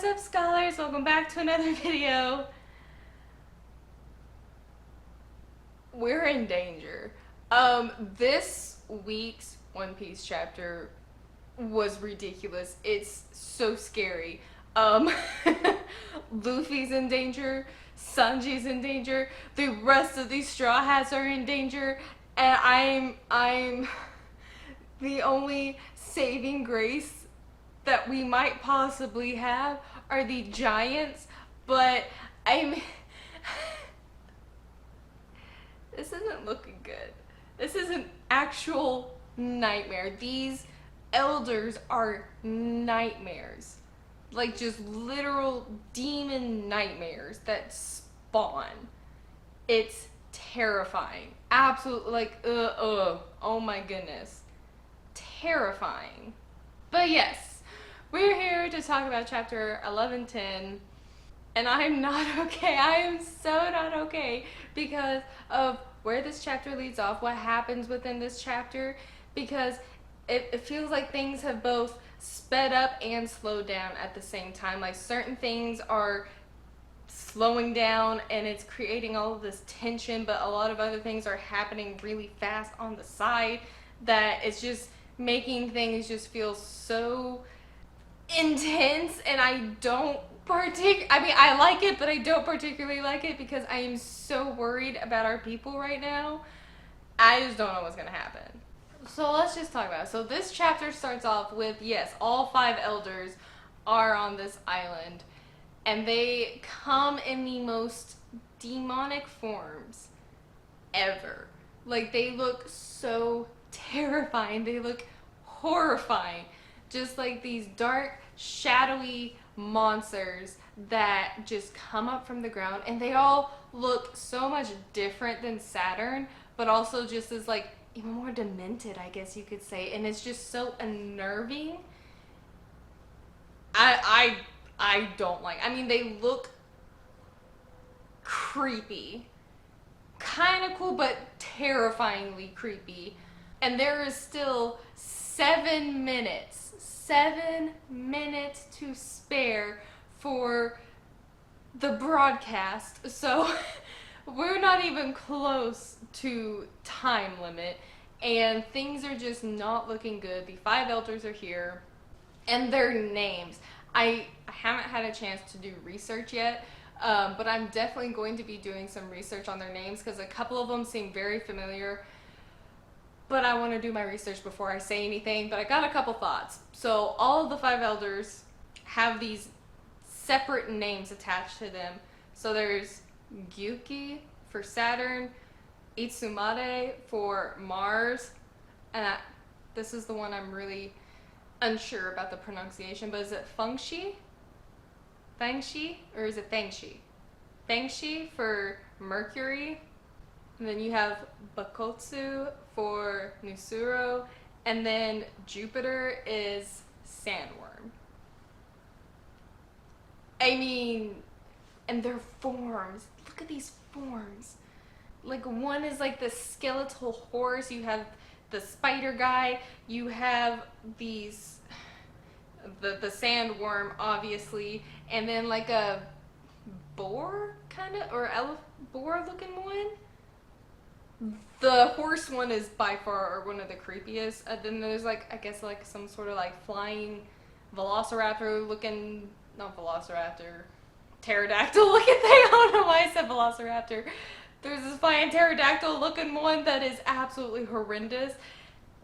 What's up, scholars? Welcome back to another video. We're in danger. This week's One Piece chapter was ridiculous. It's so scary. Luffy's in danger, Sanji's in danger, the rest of these Straw Hats are in danger, and I'm the only saving grace that we might possibly have are the giants, but I'm this isn't looking good. This is an actual nightmare. These elders are nightmares. Like just literal demon nightmares that spawn. It's terrifying. Absolutely, like, oh my goodness. Terrifying. But yes, we're here to talk about chapter 1110, and I'm not okay. I am so not okay because of where this chapter leads off, what happens within this chapter, because it feels like things have both sped up and slowed down at the same time. Like certain things are slowing down and it's creating all of this tension, but a lot of other things are happening really fast on the side that it's just making things just feel so intense, and I don't I like it, but I don't particularly like it because I am so worried about our people right now. I just don't know what's gonna happen. So let's just talk about it. So this chapter starts off with, yes, all 5 elders are on this island, and they come in the most demonic forms ever. Like, they look so terrifying. They look horrifying. Just like these dark, shadowy monsters that just come up from the ground, and they all look so much different than Saturn, but also just as like even more demented, I guess you could say, and it's just so unnerving. I don't like. I mean, they look creepy, kind of cool, but terrifyingly creepy. And there is still 7 minutes to spare for the broadcast. So we're not even close to time limit, and things are just not looking good. The 5 elders are here, and their names. I haven't had a chance to do research yet, but I'm definitely going to be doing some research on their names because a couple of them seem very familiar. But I want to do my research before I say anything, but I got a couple thoughts. So all of the 5 elders have these separate names attached to them. So there's Gyuki for Saturn, Itsumade for Mars, and this is the one I'm really unsure about the pronunciation, but is it Fengshi? Fengshi? Or is it Fengshi? Fengshi for Mercury. And then you have Bakotsu for Nusuro, and then Jupiter is Sandworm. I mean, and their forms. Look at these forms. Like, one is like the skeletal horse, you have the spider guy, you have these, the sandworm, obviously, and then like a boar, kind of, or boar looking one. The horse one is by far one of the creepiest. Then there's like, I guess like some sort of like flying velociraptor looking, not velociraptor, pterodactyl looking thing. I don't know why I said velociraptor. There's this flying pterodactyl looking one that is absolutely horrendous.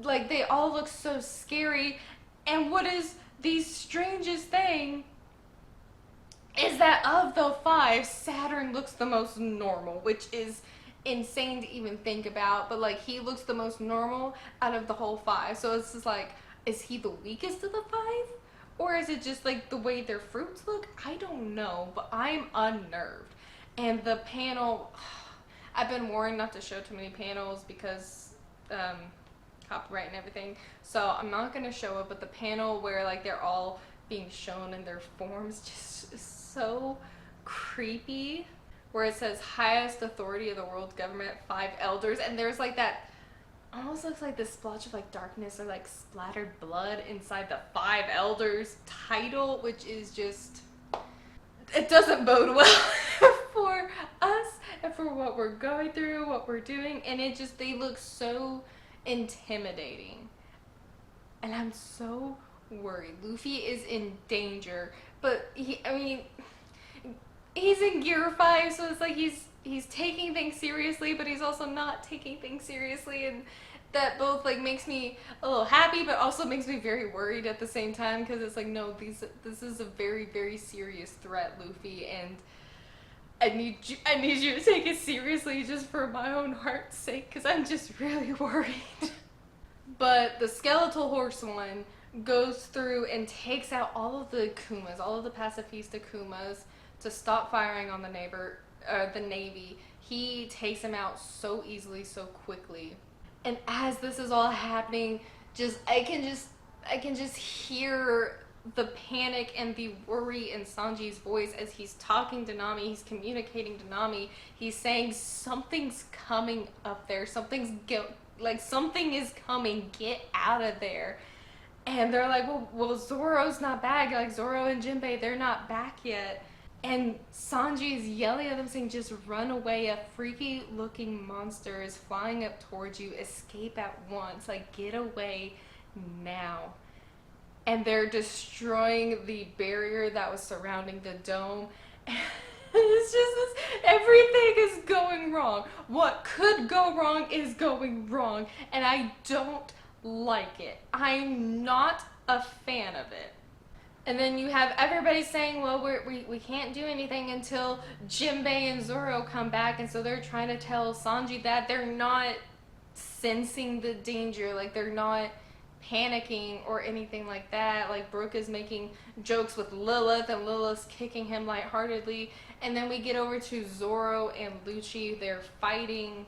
Like, they all look so scary. And what is the strangest thing is that of the 5, Saturn looks the most normal, which is insane to even think about, but like, he looks the most normal out of the whole 5. So it's just like, is he the weakest of the 5? Or is it just like the way their fruits look? I don't know, but I'm unnerved. And the panel, I've been warned not to show too many panels because copyright and everything, so I'm not gonna show it, but the panel where like they're all being shown in their forms just is so creepy, where it says highest authority of the world government, 5 elders, and there's like that, almost looks like this splotch of like darkness or like splattered blood inside the 5 elders title, which is just it doesn't bode well for us and for what we're going through, what we're doing, and they look so intimidating. And I'm so worried. Luffy is in danger, but he's in gear 5, so it's like he's taking things seriously, but he's also not taking things seriously, and that both like makes me a little happy, but also makes me very worried at the same time, because it's like, no, this is a very, very serious threat, Luffy, and I need you to take it seriously just for my own heart's sake, because I'm just really worried. But the skeletal horse one goes through and takes out all of the Kumas, all of the pacifista Kumas, to stop firing on the Navy. He takes them out so easily, so quickly. And as this is all happening, I can just hear the panic and the worry in Sanji's voice as he's talking to Nami. He's communicating to Nami. He's saying something's coming up there. Something is coming. Get out of there. And they're like, well, Zoro's not back. Like, Zoro and Jinbei, they're not back yet. And Sanji is yelling at them, saying, just run away. A freaky looking monster is flying up towards you. Escape at once. Like, get away now. And they're destroying the barrier that was surrounding the dome. It's just everything is going wrong. What could go wrong is going wrong. And I don't like it. I'm not a fan of it. And then you have everybody saying, well, we can't do anything until Jinbei and Zoro come back. And so they're trying to tell Sanji that they're not sensing the danger. Like, they're not panicking or anything like that. Like, Brook is making jokes with Lilith, and Lilith's kicking him lightheartedly. And then we get over to Zoro and Lucci. They're fighting.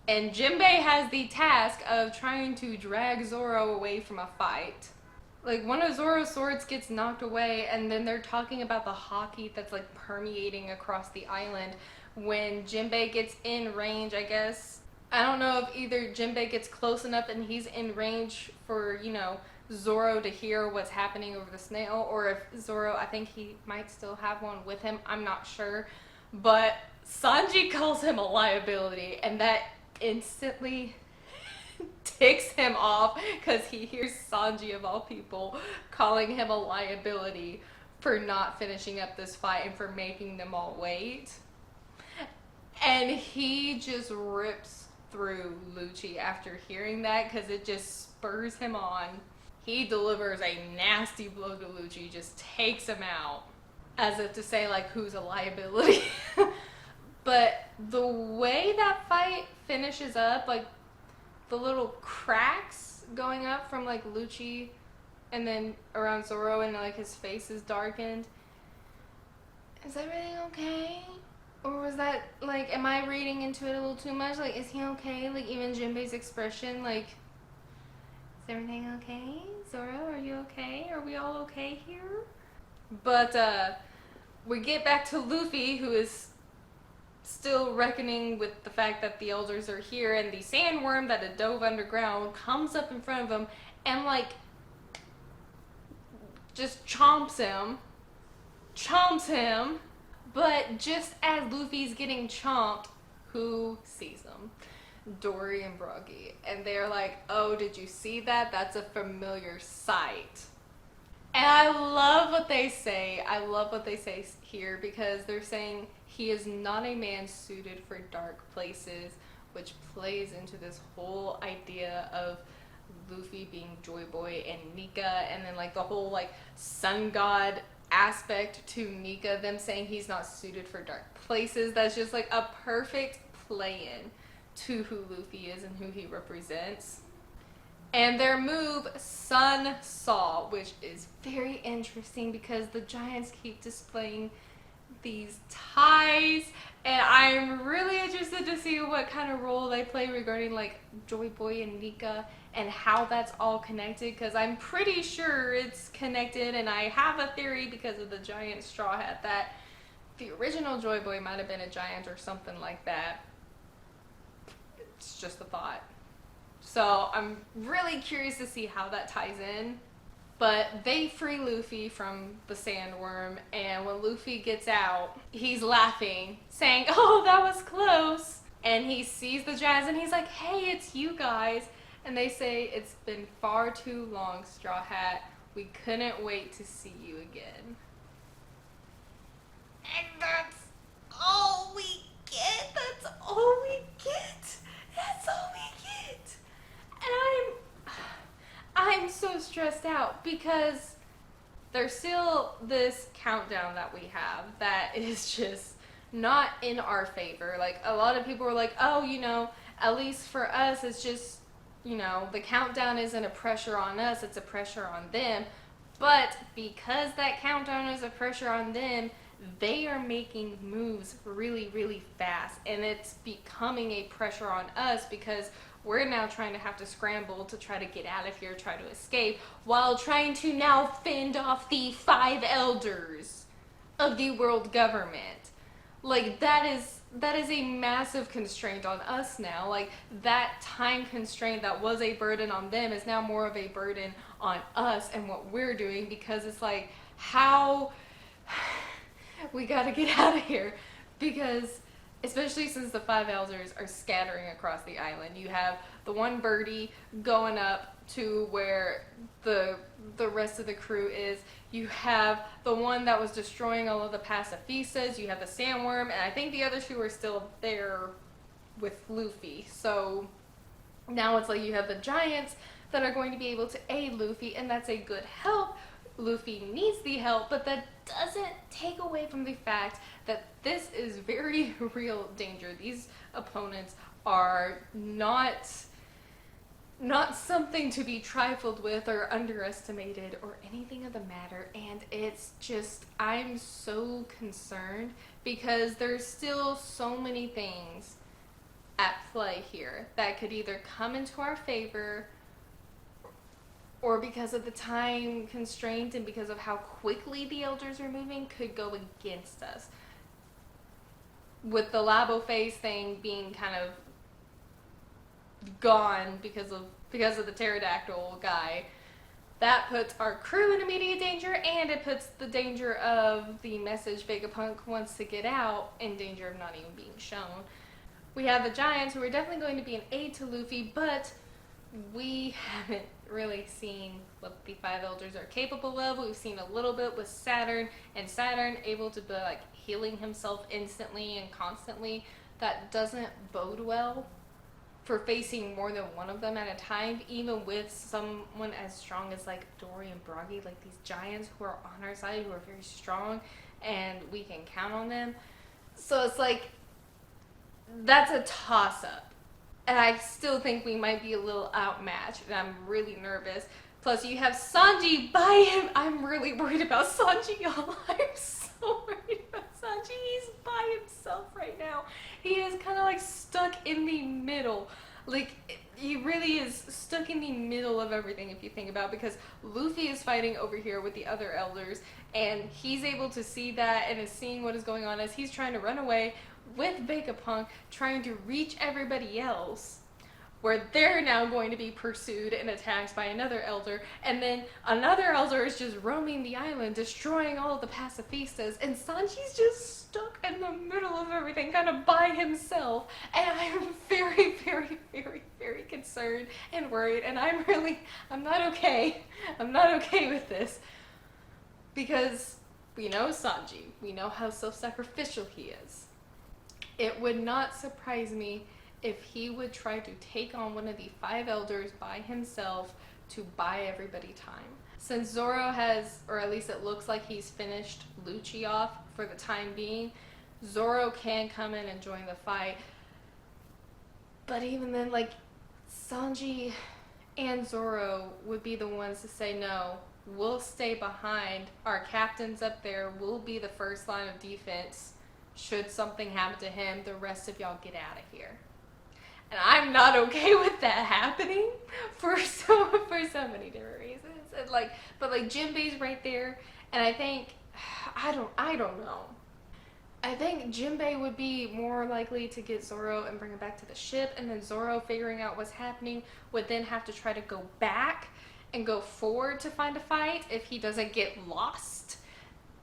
And Jinbei has the task of trying to drag Zoro away from a fight. Like, one of Zoro's swords gets knocked away, and then they're talking about the hockey that's like permeating across the island. When Jinbei gets in range, I guess, I don't know if either Jinbei gets close enough and he's in range for, Zoro to hear what's happening over the snail, or if Zoro, I think he might still have one with him, I'm not sure. But Sanji calls him a liability, and that instantly ticks him off, because he hears Sanji, of all people, calling him a liability for not finishing up this fight and for making them all wait. And he just rips through Lucci after hearing that, because it just spurs him on. He delivers a nasty blow to Lucci, just takes him out, as if to say, like, who's a liability. But the way that fight finishes up, like, the little cracks going up from, like, Lucci and then around Zoro, and, like, his face is darkened. Is everything okay? Or was that, like, am I reading into it a little too much? Like, is he okay? Like, even Jinbei's expression, like, is everything okay? Zoro, are you okay? Are we all okay here? But, we get back to Luffy, who is still reckoning with the fact that the elders are here, and the sandworm that had dove underground comes up in front of him and, like, just chomps him. But just as Luffy's getting chomped, who sees him? Dory and Broggy. And they're like, oh, did you see that? That's a familiar sight. And I love what they say. I love what they say here, because they're saying he is not a man suited for dark places, which plays into this whole idea of Luffy being Joy Boy and Nika, and then, like, the whole, like, sun god aspect to Nika, them saying he's not suited for dark places. That's just, like, a perfect play-in to who Luffy is and who he represents. And their move, Sun Saw, which is very interesting because the Giants keep displaying these ties, and I'm really interested to see what kind of role they play regarding, like, Joy Boy and Nika and how that's all connected, because I'm pretty sure it's connected, and I have a theory because of the giant straw hat that the original Joy Boy might have been a giant or something like that. It's just a thought. So I'm really curious to see how that ties in. But they free Luffy from the sandworm, and when Luffy gets out, he's laughing, saying, "Oh, that was close." And he sees the giants and he's like, "Hey, it's you guys." And they say, "It's been far too long, Straw Hat. We couldn't wait to see you again." And that's all we get. That's all we get. That's all we get. And I'm so stressed out because there's still this countdown that we have that is just not in our favor. Like, a lot of people are like, "Oh, at least for us, it's just, the countdown isn't a pressure on us, it's a pressure on them." But because that countdown is a pressure on them, they are making moves really, really fast. And it's becoming a pressure on us because we're now trying to have to scramble to try to get out of here, try to escape, while trying to now fend off the 5 elders of the world government. Like, that is a massive constraint on us now. Like, that time constraint that was a burden on them is now more of a burden on us and what we're doing, because it's like, how we gotta get out of here. Because especially since the 5 elders are scattering across the island, you have the one birdie going up to where the rest of the crew is. You have the one that was destroying all of the pacifistas. You have the sandworm, and I think the other two are still there with Luffy. So now it's like you have the giants that are going to be able to aid Luffy, and that's a good help. Luffy needs the help, but that doesn't take away from the fact that this is very real danger. These opponents are not something to be trifled with or underestimated or anything of the matter. And it's just, I'm so concerned because there's still so many things at play here that could either come into our favor, or because of the time constraint and because of how quickly the elders are moving, could go against us. With the Labo Phase thing being kind of gone because of the pterodactyl guy, that puts our crew in immediate danger, and it puts the danger of the message Vegapunk wants to get out in danger of not even being shown. We have the giants, who are definitely going to be an aid to Luffy, but we haven't really seen what the 5 elders are capable of. We've seen a little bit with Saturn, and Saturn able to be like healing himself instantly and constantly. That doesn't bode well for facing more than one of them at a time, even with someone as strong as like Dory and Bragi, like these giants who are on our side, who are very strong, and we can count on them. So it's like, that's a toss-up. And I still think we might be a little outmatched, and I'm really nervous. Plus, you have Sanji by him. I'm really worried about Sanji, y'all. I'm so worried about Sanji. He's by himself right now. He is kind of like stuck in the middle. Like, he really is stuck in the middle of everything, if you think about it, because Luffy is fighting over here with the other elders, and he's able to see that and is seeing what is going on as he's trying to run away with Vegapunk, trying to reach everybody else, where they're now going to be pursued and attacked by another elder, and then another elder is just roaming the island, destroying all of the pacifistas, and Sanji's just stuck in the middle of everything, kind of by himself, and I'm very, very, very, very concerned and worried, and I'm not okay. I'm not okay with this, because we know Sanji, we know how self-sacrificial he is. It would not surprise me if he would try to take on one of the 5 elders by himself to buy everybody time. Since Zoro has, or at least it looks like he's finished Lucci off for the time being, Zoro can come in and join the fight. But even then, like, Sanji and Zoro would be the ones to say, no, we'll stay behind. Our captain's up there. We'll be the first line of defense. Should something happen to him, the rest of y'all get out of here. And I'm not okay with that happening for so many different reasons. And but Jinbei's right there, and I think I don't know. I think Jinbei would be more likely to get Zoro and bring him back to the ship, and then Zoro, figuring out what's happening, would then have to try to go back and go forward to find a fight if he doesn't get lost.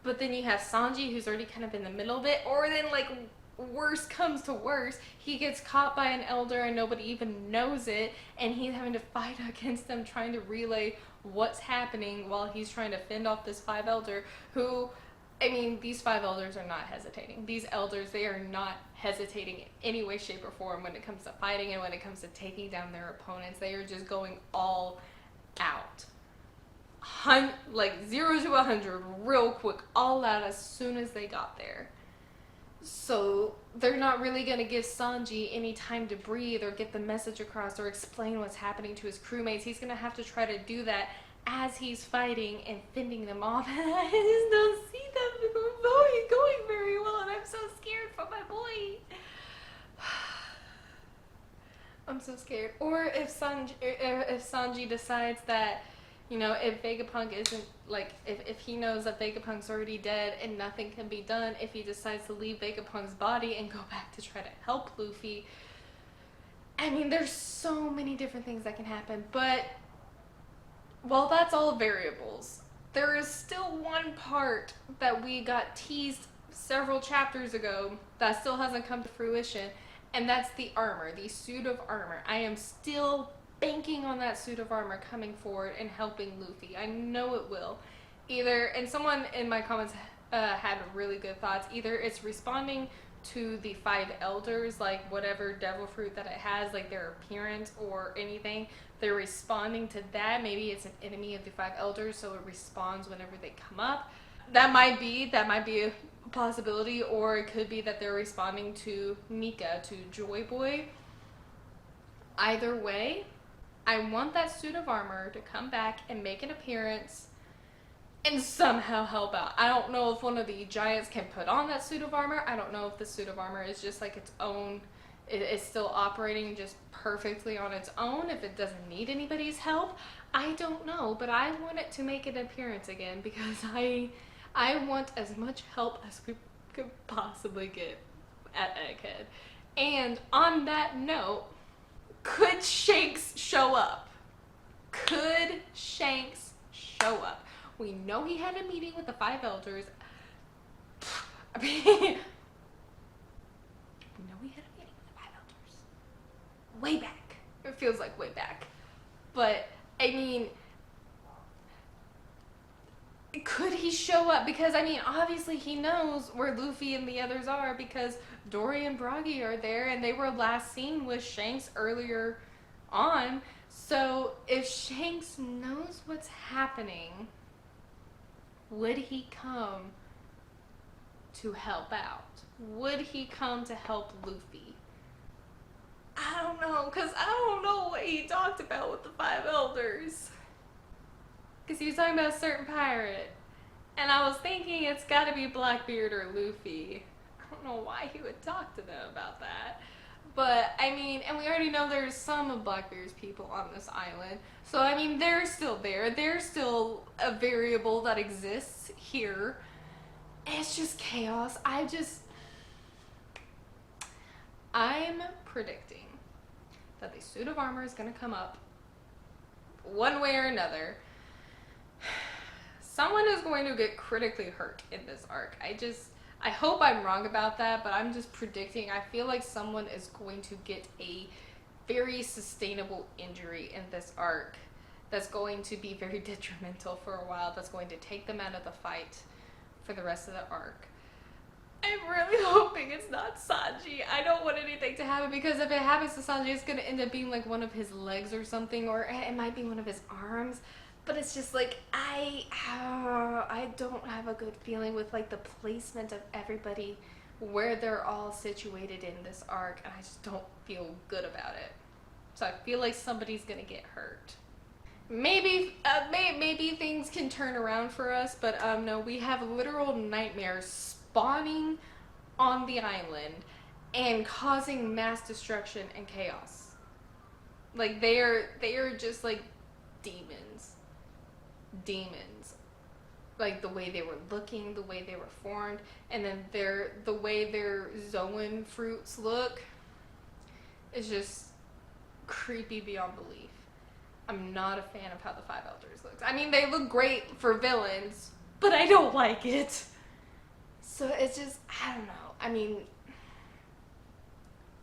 But then you have Sanji, who's already kind of in the middle of it, or then like worse comes to worse, he gets caught by an elder and nobody even knows it, and he's having to fight against them, trying to relay what's happening while he's trying to fend off this five elder who, I mean, these five elders are not hesitating. These elders, they are not hesitating in any way, shape, or form when it comes to fighting and when it comes to taking down their opponents. They are just going all out. Like 0 to 100 real quick, all out as soon as they got there. So they're not really going to give Sanji any time to breathe or get the message across or explain what's happening to his crewmates. He's going to have to try to do that as he's fighting and fending them off. And I just don't see them going very well, and I'm so scared for my boy. I'm so scared. Or if Sanji decides that, you know, if Vegapunk isn't, like, if he knows that Vegapunk's already dead and nothing can be done, if he decides to leave Vegapunk's body and go back to try to help Luffy. I mean, there's so many different things that can happen, but while that's all variables, there is still one part that we got teased several chapters ago that still hasn't come to fruition, and that's the armor, the suit of armor. I am still banking on that suit of armor coming forward and helping Luffy. I know it will. Either, and someone in my comments had really good thoughts, either it's responding to the five elders, like whatever devil fruit that it has, like their appearance or anything, they're responding to that. Maybe it's an enemy of the five elders, so it responds whenever they come up. That might be a possibility, or it could be that they're responding to Nika, to Joy Boy. Either way, I want that suit of armor to come back and make an appearance and somehow help out. I don't know if one of the giants can put on that suit of armor. I don't know if the suit of armor is just like its own, it's still operating just perfectly on its own, if it doesn't need anybody's help. I don't know, but I want it to make an appearance again because I want as much help as we could possibly get at Egghead. And on that note, could Shanks show up? Could Shanks show up? We know he had a meeting with the five elders. I mean, we know he had a meeting with the five elders. Way back. It feels like way back. But, I mean, could he show up? Because, I mean, obviously he knows where Luffy and the others are because Dory and Broggy are there and they were last seen with Shanks earlier on. So if Shanks knows what's happening, would he come to help out? Would he come to help Luffy? I don't know, because I don't know what he talked about with the five elders. Because he was talking about a certain pirate. And I was thinking it's got to be Blackbeard or Luffy. I don't know why he would talk to them about that. But, I mean, and we already know there's some of Blackbeard's people on this island. So, I mean, they're still there. They're still a variable that exists here. It's just chaos. I'm predicting that the suit of armor is going to come up one way or another. Someone is going to get critically hurt in this arc. I hope I'm wrong about that, but I'm just predicting. I feel like someone is going to get a very sustainable injury in this arc that's going to be very detrimental for a while, that's going to take them out of the fight for the rest of the arc. I'm really hoping it's not Sanji. I don't want anything to happen, because if it happens to Sanji, it's going to end up being like one of his legs or something, or it might be one of his arms. But it's just like, I don't have a good feeling with like the placement of everybody, where they're all situated in this arc, and I just don't feel good about it. So I feel like somebody's gonna get hurt. Maybe things can turn around for us, but no, we have literal nightmares spawning on the island and causing mass destruction and chaos. Like they are just like demons, like the way they were looking, the way they were formed, and then the way their Zoan fruits look is just creepy beyond belief. I'm not a fan of how the Five Elders looks. I mean, they look great for villains, but I don't like it. So it's just, I don't know. I mean,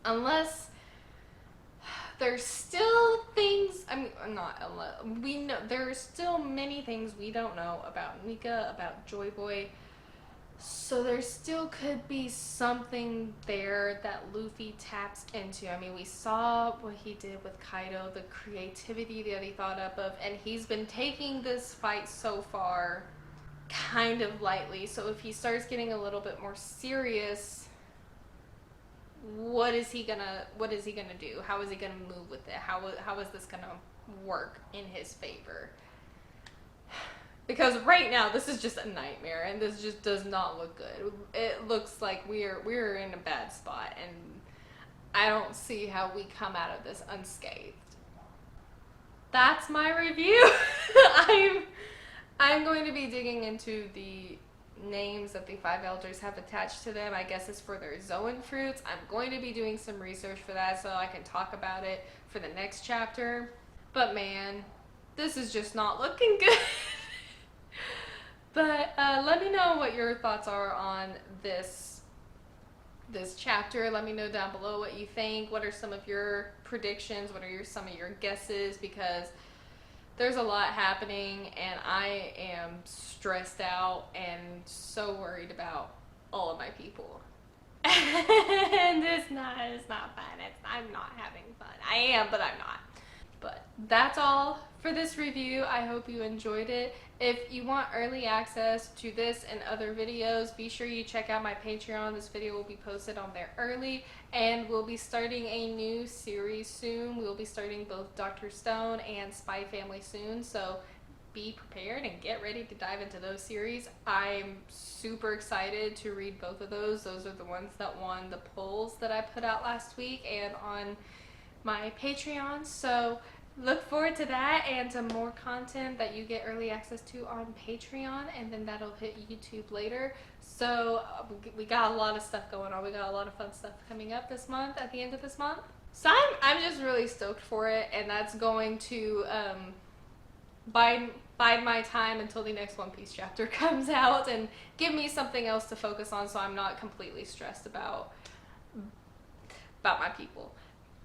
unless there's still things, I mean, not unless, we know, there are still many things we don't know about Nika, about Joy Boy. So there still could be something there that Luffy taps into. I mean, we saw what he did with Kaido, the creativity that he thought up of, and he's been taking this fight so far kind of lightly. So if he starts getting a little bit more serious, what is he gonna do? How is he gonna move with it? How is this gonna work in his favor? Because right now this is just a nightmare, and this just does not look good. It looks like we're in a bad spot, and I don't see how we come out of this unscathed. That's my review. I'm going to be digging into the names that the Five Elders have attached to them. I guess it's for their Zoan fruits. I'm going to be doing some research for that so I can talk about it for the next chapter. But man, this is just not looking good. But let me know what your thoughts are on this chapter. Let me know down below what you think. What are some of your predictions? What are some of your guesses? Because there's a lot happening, and I am stressed out and so worried about all of my people. And it's not fun. I'm not having fun. I am, but I'm not. But that's all for this review. I hope you enjoyed it. If you want early access to this and other videos, be sure you check out my Patreon. This video will be posted on there early, and we'll be starting a new series soon. We'll be starting both Dr. Stone and Spy Family soon, so be prepared and get ready to dive into those series. I'm super excited to read both of those. Those are the ones that won the polls that I put out last week and on my Patreon, so look forward to that and to more content that you get early access to on Patreon, and then that'll hit YouTube later. So we got a lot of stuff going on. We got a lot of fun stuff coming up this month, at the end of this month. So I'm just really stoked for it, and that's going to bide my time until the next One Piece chapter comes out and give me something else to focus on, so I'm not completely stressed about my people.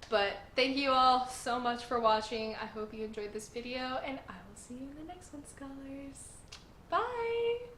But thank you all so much for watching. I hope you enjoyed this video, and I will see you in the next one, scholars. Bye!